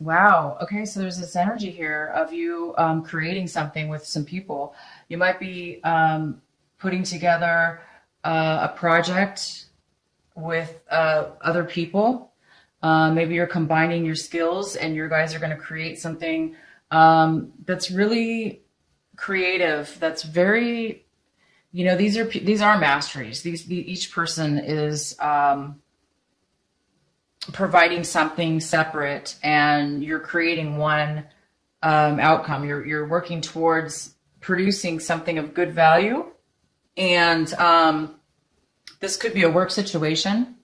Wow. Okay. So there's this energy here of you creating something with some people. You might be putting together a project with other people. Maybe you're combining your skills and you guys are going to create something that's really creative. That's very, these are masteries. Each person is providing something separate, and you're creating one outcome. You're working towards producing something of good value, and this could be a work situation.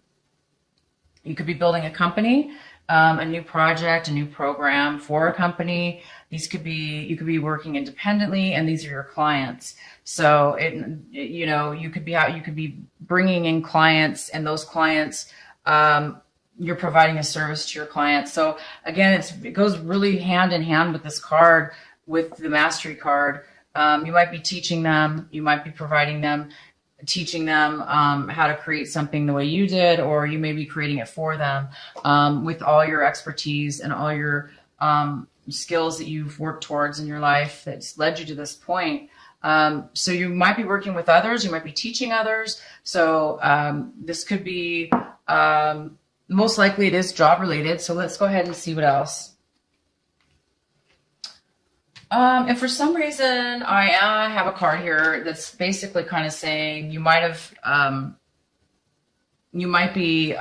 You could be building a company, a new project, a new program for a company. You could be working independently, and these are your clients. So you could be bringing in clients, and those clients, you're providing a service to your clients. So again, it goes really hand in hand with this card, with the mastery card. You might be teaching them, you might be teaching them how to create something the way you did, or you may be creating it for them with all your expertise and all your skills that you've worked towards in your life that's led you to this point. So you might be working with others, you might be teaching others. So this could be, most likely it is job related. So let's go ahead and see what else. And for some reason, I have a card here that's basically kind of saying you might be,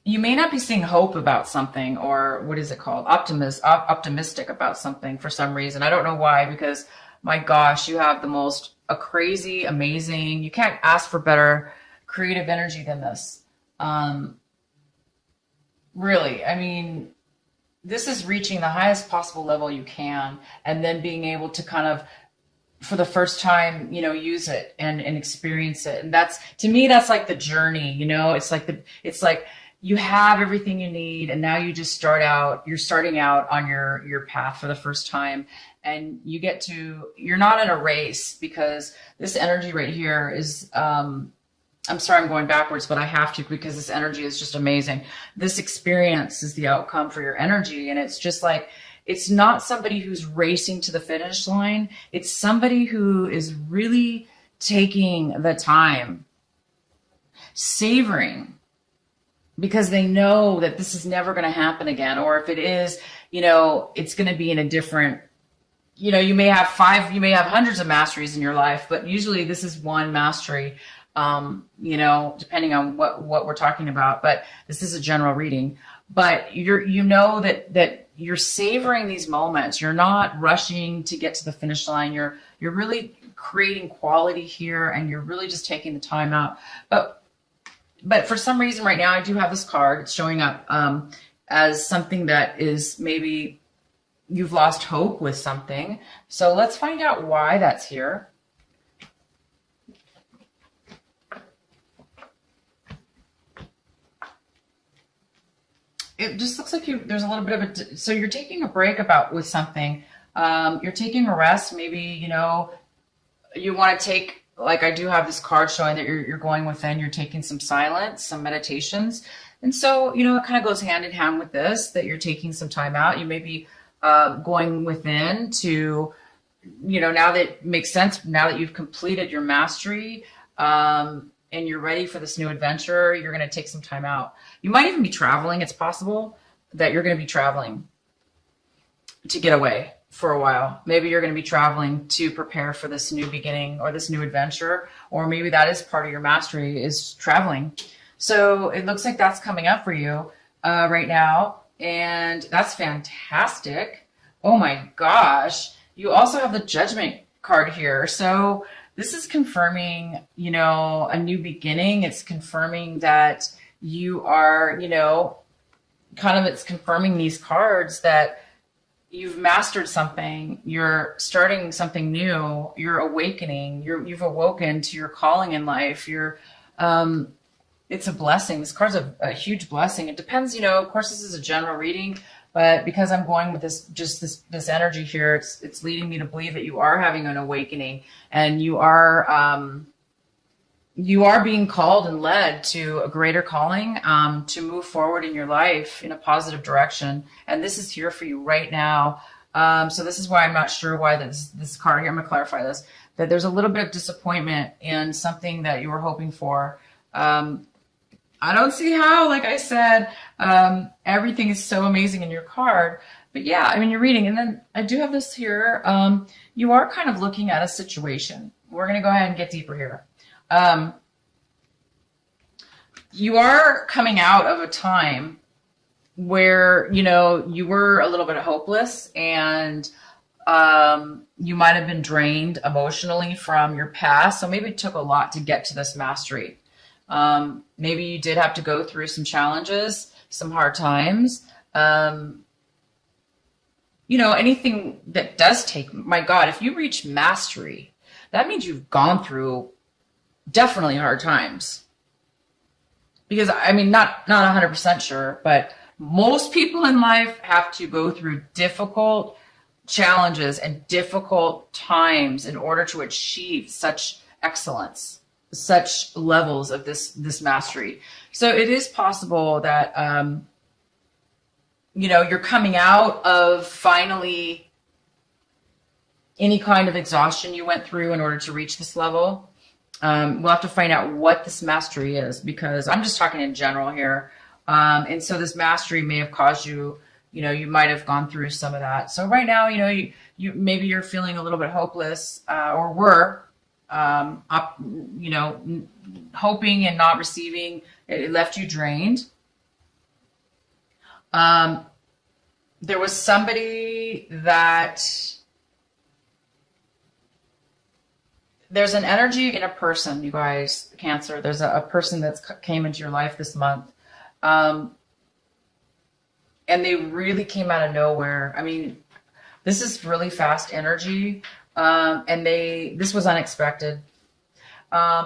you may not be seeing hope about something, or what is it called? Optimistic about something for some reason. I don't know why, because my gosh, you have a crazy, amazing, you can't ask for better creative energy than this. Really, I mean, this is reaching the highest possible level you can, and then being able to kind of, for the first time, use it and experience it. And to me, that's like the journey, it's like you have everything you need, and now you're starting out on your path for the first time. And you're not in a race, because this energy right here is, I'm sorry, I'm going backwards, but I have to, because this energy is just amazing. This experience is the outcome for your energy. And it's just like, it's not somebody who's racing to the finish line. It's somebody who is really taking the time, savoring, because they know that this is never going to happen again. Or if it is, it's going to be in a different, you may have hundreds of masteries in your life, but usually this is one mastery. Depending on what we're talking about, but this is a general reading. But that you're savoring these moments. You're not rushing to get to the finish line. You're really creating quality here, and you're really just taking the time out. But for some reason right now, I do have this card. It's showing up as something that is maybe you've lost hope with something. So let's find out why that's here. It just looks like there's a little bit of so you're taking a break with something. You're taking a rest. Maybe, you want to take, like I do have this card showing that you're going within, you're taking some silence, some meditations. And so, it kind of goes hand in hand with this, that you're taking some time out. You may be going within to, now that it makes sense, now that you've completed your mastery, and you're ready for this new adventure, you're going to take some time out. You might even be traveling. It's possible that you're going to be traveling to get away for a while. Maybe you're going to be traveling to prepare for this new beginning or this new adventure, or maybe that is part of your mastery, is traveling. So it looks like that's coming up for you right now, and that's fantastic. Oh my gosh. You also have the Judgment card here. So this is confirming, a new beginning. It's confirming that you are, it's confirming these cards that you've mastered something. You're starting something new. You're awakening. You've awoken to your calling in life. It's a blessing. This card's a huge blessing. It depends, of course, this is a general reading, but because I'm going with this energy here, it's leading me to believe that you are having an awakening, and you are, you are being called and led to a greater calling, to move forward in your life in a positive direction. And this is here for you right now. So this is why I'm not sure why this card here, I'm going to clarify this, that there's a little bit of disappointment in something that you were hoping for. I don't see how, like I said, everything is so amazing in your card. But yeah, I mean, you're reading. And then I do have this here. You are kind of looking at a situation. We're going to go ahead and get deeper here. You are coming out of a time where, you know, you were a little bit hopeless, and you might have been drained emotionally from your past. So maybe it took a lot to get to this mastery. Maybe you did have to go through some challenges, some hard times. You know, anything that does take, my God, if you reach mastery, that means you've gone through definitely hard times. Because, I mean, not 100% sure, but most people in life have to go through difficult challenges and difficult times in order to achieve such excellence, such levels of this mastery. So it is possible that, you know, you're coming out of finally any kind of exhaustion you went through in order to reach this level. We'll have to find out what this mastery is, because I'm just talking in general here. And so this mastery may have caused you, you know, you might have gone through some of that. So right now, you know, you maybe you're feeling a little bit hopeless, or were, you know, hoping and not receiving. It left you drained. There was somebody that, there's an energy in a person, you guys, Cancer. There's a person that's came into your life this month. And they really came out of nowhere. I mean, this is really fast energy. And this was unexpected.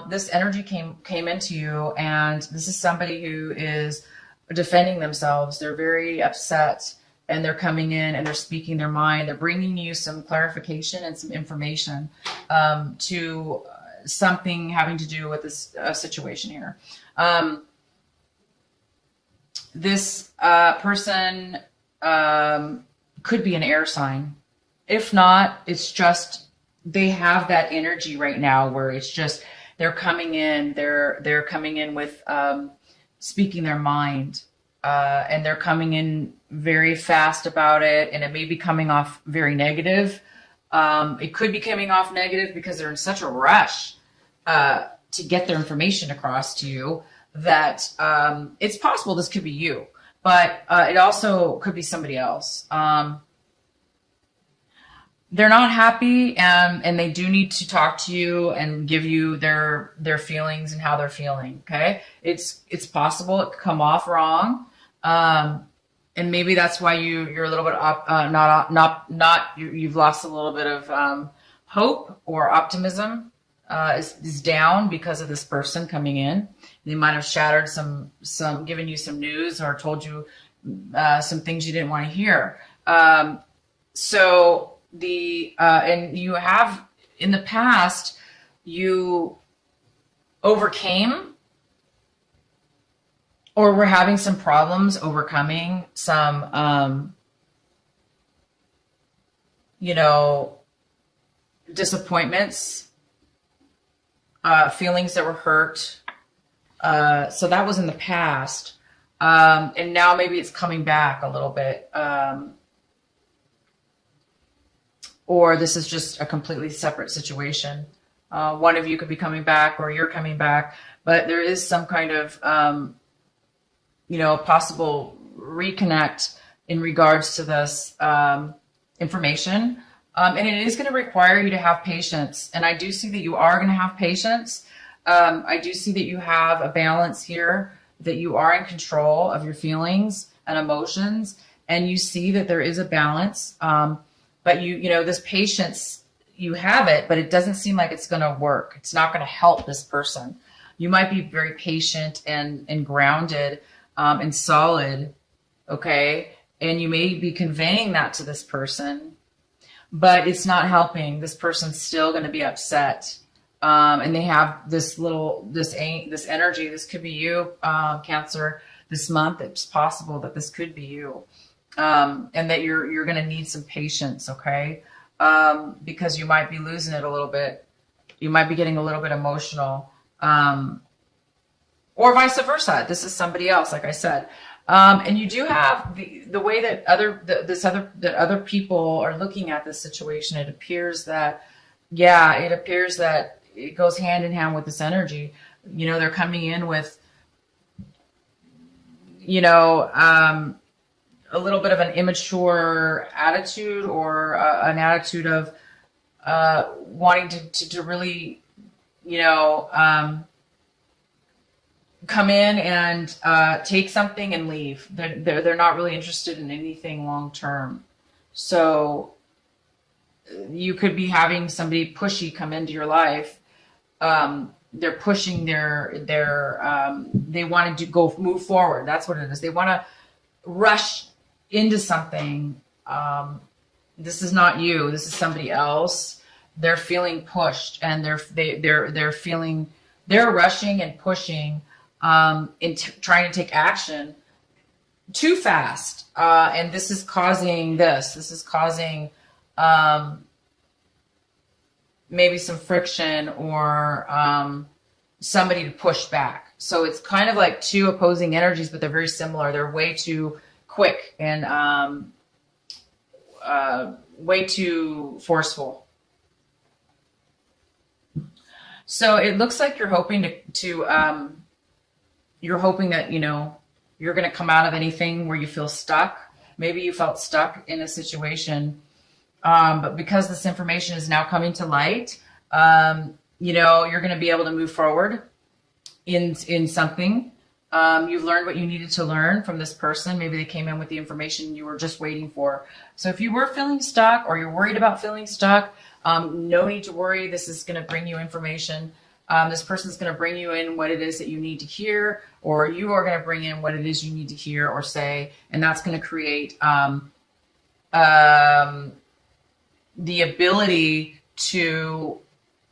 This energy came into you, and this is somebody who is defending themselves. They're very upset, and they're coming in and they're speaking their mind. They're bringing you some clarification and some information to something having to do with this situation here. This person could be an air sign. If not, it's just they have that energy right now where it's just they're coming in. They're coming in with speaking their mind, and they're coming in very fast about it, and it may be coming off very negative. It could be coming off negative because they're in such a rush to get their information across to you that it's possible this could be you, but it also could be somebody else. They're not happy, and they do need to talk to you and give you their feelings and how they're feeling. Okay, it's possible it could come off wrong, and maybe that's why you're a little bit you've lost a little bit of hope, or optimism is down because of this person coming in. They might have shattered some given you some news, or told you some things you didn't want to hear. So and you have in the past, you overcame or were having some problems overcoming some, you know, disappointments, feelings that were hurt. So that was in the past. And now maybe it's coming back a little bit. Or this is just a completely separate situation. One of you could be coming back, or you're coming back, but there is some kind of, you know, possible reconnect in regards to this information. And it is going to require you to have patience. And I do see that you are going to have patience. I do see that you have a balance here, that you are in control of your feelings and emotions. And you see that there is a balance. But you know, this patience, you have it, but it doesn't seem like it's going to work. It's not going to help this person. You might be very patient and grounded and solid, okay? And you may be conveying that to this person, but it's not helping. This person's still going to be upset. and they have this energy. This could be you, Cancer. This month, it's possible that this could be you, and that you're going to need some patience, okay? Because you might be losing it a little bit. You might be getting a little bit emotional, or vice versa. This is somebody else, like I said. And you do have the way that other people are looking at this situation. It appears that, yeah, it goes hand in hand with this energy. You know, they're coming in with, you know, a little bit of an immature attitude, or an attitude of wanting to really, you know, come in and take something and leave. They're not really interested in anything long term. So you could be having somebody pushy come into your life. They're pushing they want to move forward. That's what it is. They want to rush into something. This is not you. This is somebody else. They're feeling pushed, and they're rushing and pushing, trying to take action too fast. And this is causing maybe some friction, or somebody to push back. So it's kind of like two opposing energies, but they're very similar. They're way too quick and way too forceful. So it looks like you're hoping you're hoping that, you know, you're going to come out of anything where you feel stuck. Maybe you felt stuck in a situation. But because this information is now coming to light, you know, you're going to be able to move forward in something. You've learned what you needed to learn from this person. Maybe they came in with the information you were just waiting for. So if you were feeling stuck, or you're worried about feeling stuck, no need to worry. This is going to bring you information. This person is going to bring you in what it is that you need to hear, or you are going to bring in what it is you need to hear or say. And that's going to create the ability to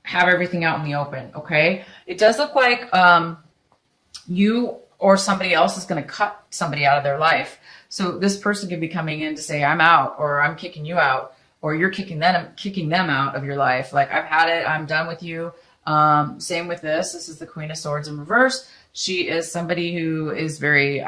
have everything out in the open. Okay. It does look like you or somebody else is going to cut somebody out of their life. So this person could be coming in to say, I'm out, or I'm kicking you out, or you're kicking them out of your life. Like, I've had it. I'm done with you. Same with this. This is the Queen of Swords in reverse. She is somebody who is very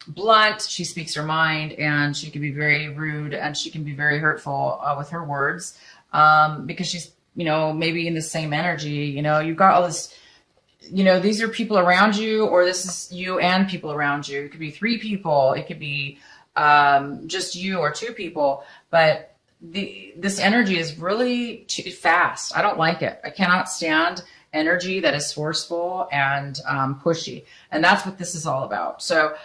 blunt. She speaks her mind, and she can be very rude, and she can be very hurtful with her words, because she's, you know, maybe in the same energy. You know, you've got all this, you know, these are people around you, or this is you and people around you. It could be 3 people. It could be just you or 2 people. But this energy is really too fast. I don't like it. I cannot stand energy that is forceful and pushy. And that's what this is all about. So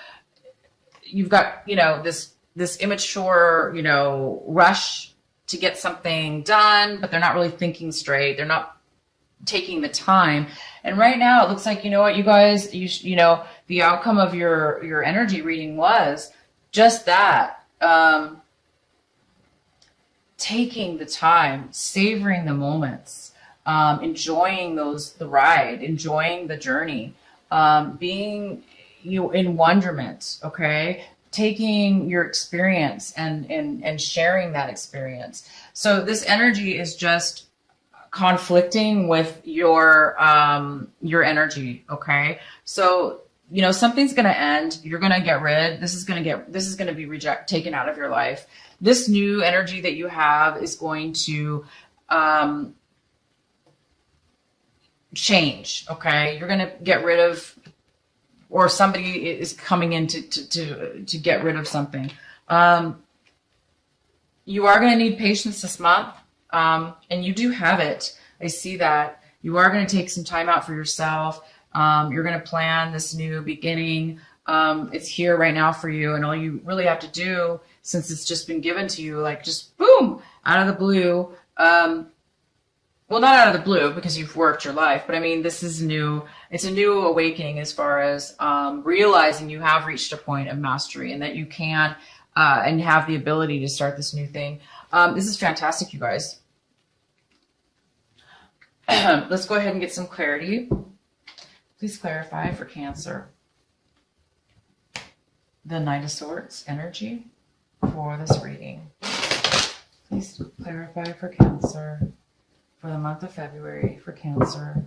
you've got, you know, this immature, you know, rush to get something done, but they're not really thinking straight. They're not taking the time. And right now it looks like, you know what, you guys, you know, the outcome of your energy reading was just that. Taking the time, savoring the moments, enjoying the ride, enjoying the journey, being in wonderment, okay? Taking your experience and sharing that experience. So this energy is just conflicting with your energy, okay? So, you know, something's going to end. You're going to get rid. This is going to be taken out of your life. This new energy that you have is going to change, okay? You're going to get rid of, or somebody is coming in to get rid of something. You are going to need patience this month, and you do have it. I see that. You are going to take some time out for yourself. You're going to plan this new beginning. It's here right now for you, and all you really have to do, since it's just been given to you, like just boom, out of the blue. Well, not out of the blue, because you've worked your life, but I mean, this is new. It's a new awakening as far as realizing you have reached a point of mastery, and that you can and have the ability to start this new thing. This is fantastic, you guys. Let's go ahead and get some clarity. Please clarify for Cancer the Knight of Swords energy for this reading. Please clarify for Cancer for the month of February for Cancer.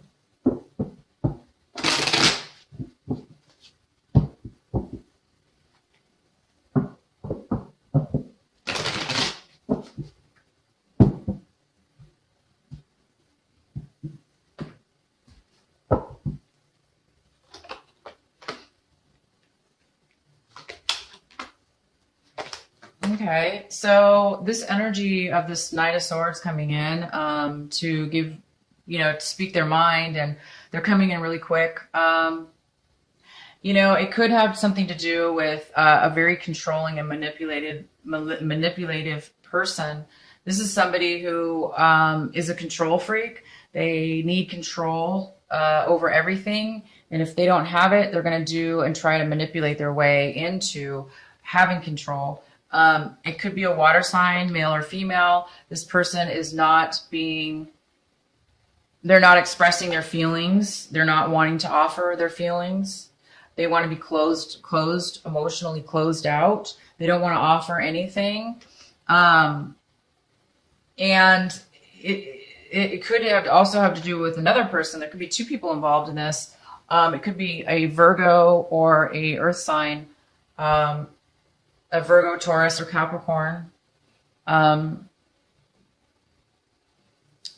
Okay, so this energy of this Knight of Swords coming in to give, to speak their mind, and they're coming in really quick. It could have something to do with a very controlling and manipulative person. This is somebody who is a control freak. They need control over everything, and if they don't have it, they're going to do and try to manipulate their way into having control. It could be a water sign, male or female. This person is they're not expressing their feelings. They're not wanting to offer their feelings. They want to be closed, emotionally closed out. They don't want to offer anything. And it could also have to do with another person. There could be two people involved in this. It could be a Virgo or a earth sign. A Virgo, Taurus, or Capricorn.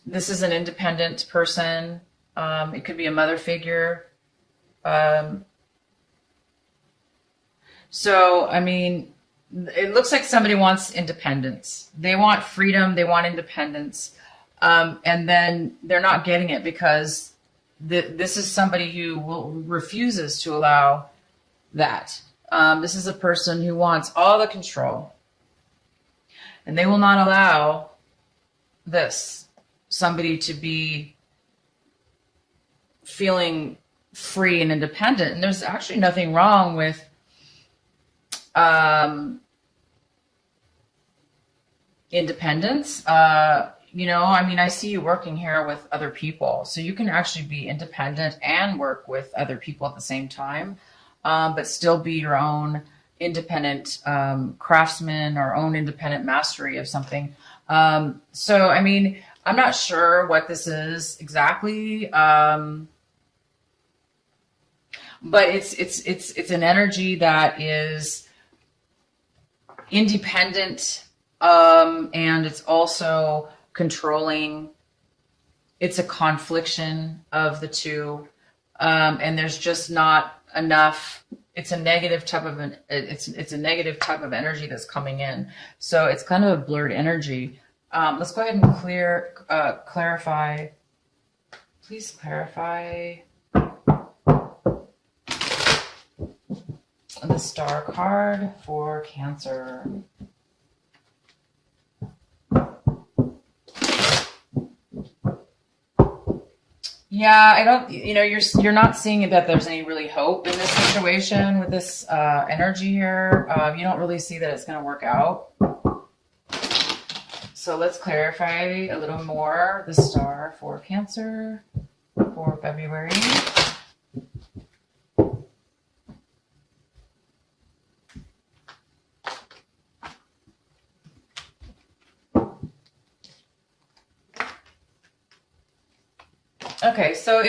This is an independent person. It could be a mother figure. It looks like somebody wants independence. They want freedom. They want independence. And then they're not getting it because this is somebody who refuses to allow that. This is a person who wants all the control, and they will not allow somebody to be feeling free and independent. And there's actually nothing wrong with independence. I see you working here with other people, so you can actually be independent and work with other people at the same time. But still be your own independent craftsman or own independent mastery of something. I'm not sure what this is exactly, but it's an energy that is independent, and it's also controlling. It's a confliction of the two, and there's just not enough. It's a negative type of it's a negative type of energy that's coming in, so it's kind of a blurred energy. Let's go ahead and clarify. Please clarify the Star card for Cancer. Yeah, I don't, you're not seeing that there's any really hope in this situation with this energy here. You don't really see that it's going to work out. So let's clarify a little more the Star for Cancer for February. Okay, so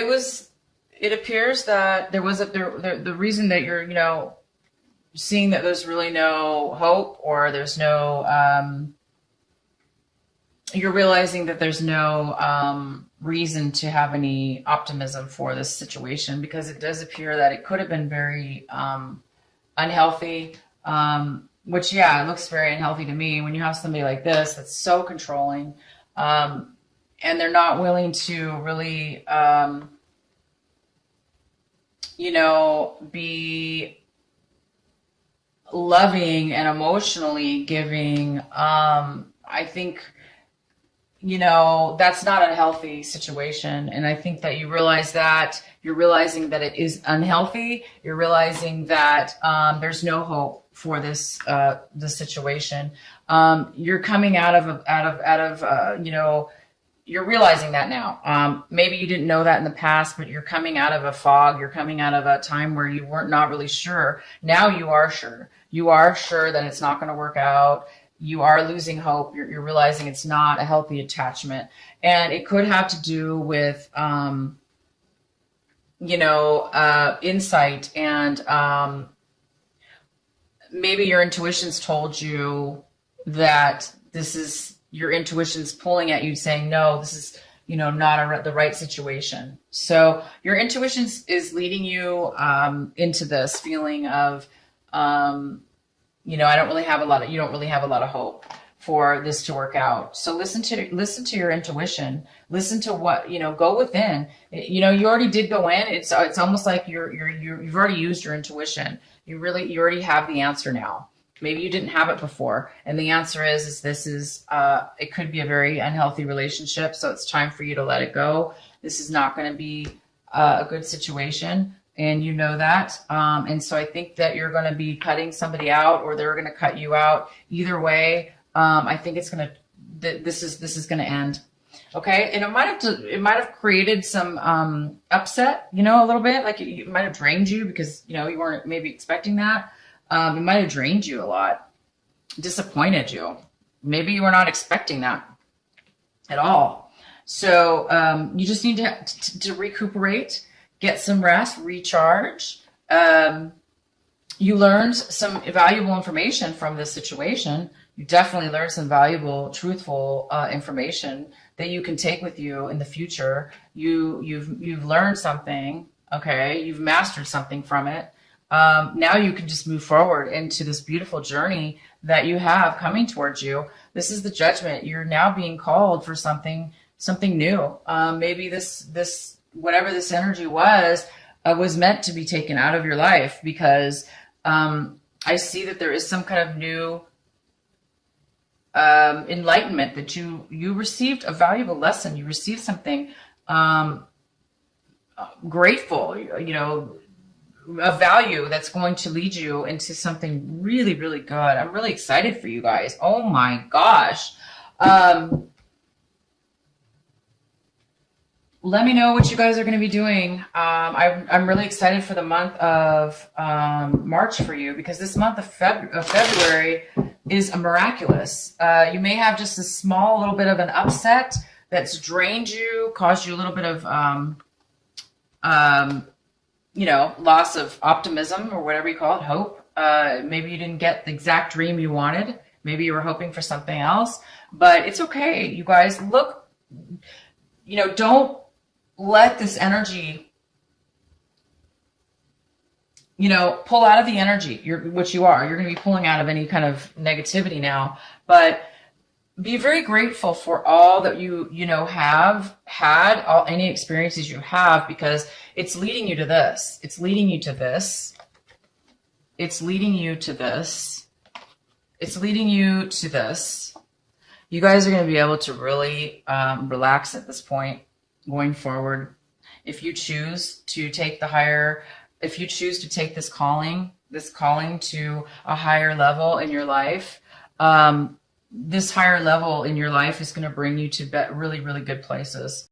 it appears that there was the reason that you're, seeing that there's really no hope, or there's no, you're realizing that there's no reason to have any optimism for this situation, because it does appear that it could have been very unhealthy, which, it looks very unhealthy to me when you have somebody like this that's so controlling. And they're not willing to really, be loving and emotionally giving. I think, that's not a healthy situation. And I think that you're realizing that it is unhealthy. You're realizing that there's no hope for this situation. You're coming out of you're realizing that now. Maybe you didn't know that in the past, but you're coming out of a fog. You're coming out of a time where you weren't not really sure. Now you are sure. You are sure that it's not going to work out. You are losing hope. You're realizing it's not a healthy attachment. And it could have to do with, insight, and maybe your intuition's told you that your intuition's pulling at you saying, no, this is, not the right situation. So your intuition is leading you into this feeling of, you don't really have a lot of hope for this to work out. So listen to your intuition. Listen to what, go within. You already did go in. It's almost like you've already used your intuition. You already have the answer now. Maybe you didn't have it before. And the answer is it could be a very unhealthy relationship. So it's time for you to let it go. This is not going to be a good situation. And you know that. And so I think that you're going to be cutting somebody out, or they're going to cut you out. Either way, I think this is going to end. Okay. And it might have created some upset, a little bit, like it might have drained you because, you weren't maybe expecting that. It might have drained you a lot, disappointed you. Maybe you were not expecting that at all. So you just need to recuperate, get some rest, recharge. You learned some valuable information from this situation. You definitely learned some valuable, truthful information that you can take with you in the future. You've learned something. Okay, you've mastered something from it. Now you can just move forward into this beautiful journey that you have coming towards you. This is the judgment. You're now being called for something new. Maybe this whatever this energy was meant to be taken out of your life, because I see that there is some kind of new enlightenment, that you received a valuable lesson. You received something grateful, a value that's going to lead you into something really, really good. I'm really excited for you guys. Oh my gosh. Let me know what you guys are going to be doing. I'm really excited for the month of March for you, because this month of February is miraculous. You may have just a small little bit of an upset that's drained you, caused you a little bit of loss of optimism, or whatever you call it, hope. Maybe you didn't get the exact dream you wanted. Maybe you were hoping for something else, but it's okay. You guys, look, don't let this energy, pull out of the energy. What you are. You're going to be pulling out of any kind of negativity now, but be very grateful for all that you have had, any experiences you have, because it's leading you to this. It's leading you to this. It's leading you to this. It's leading you to this. You guys are going to be able to really relax at this point going forward. If you choose to take if you choose to take this calling to a higher level in your life, this higher level in your life is going to bring you to really, really good places.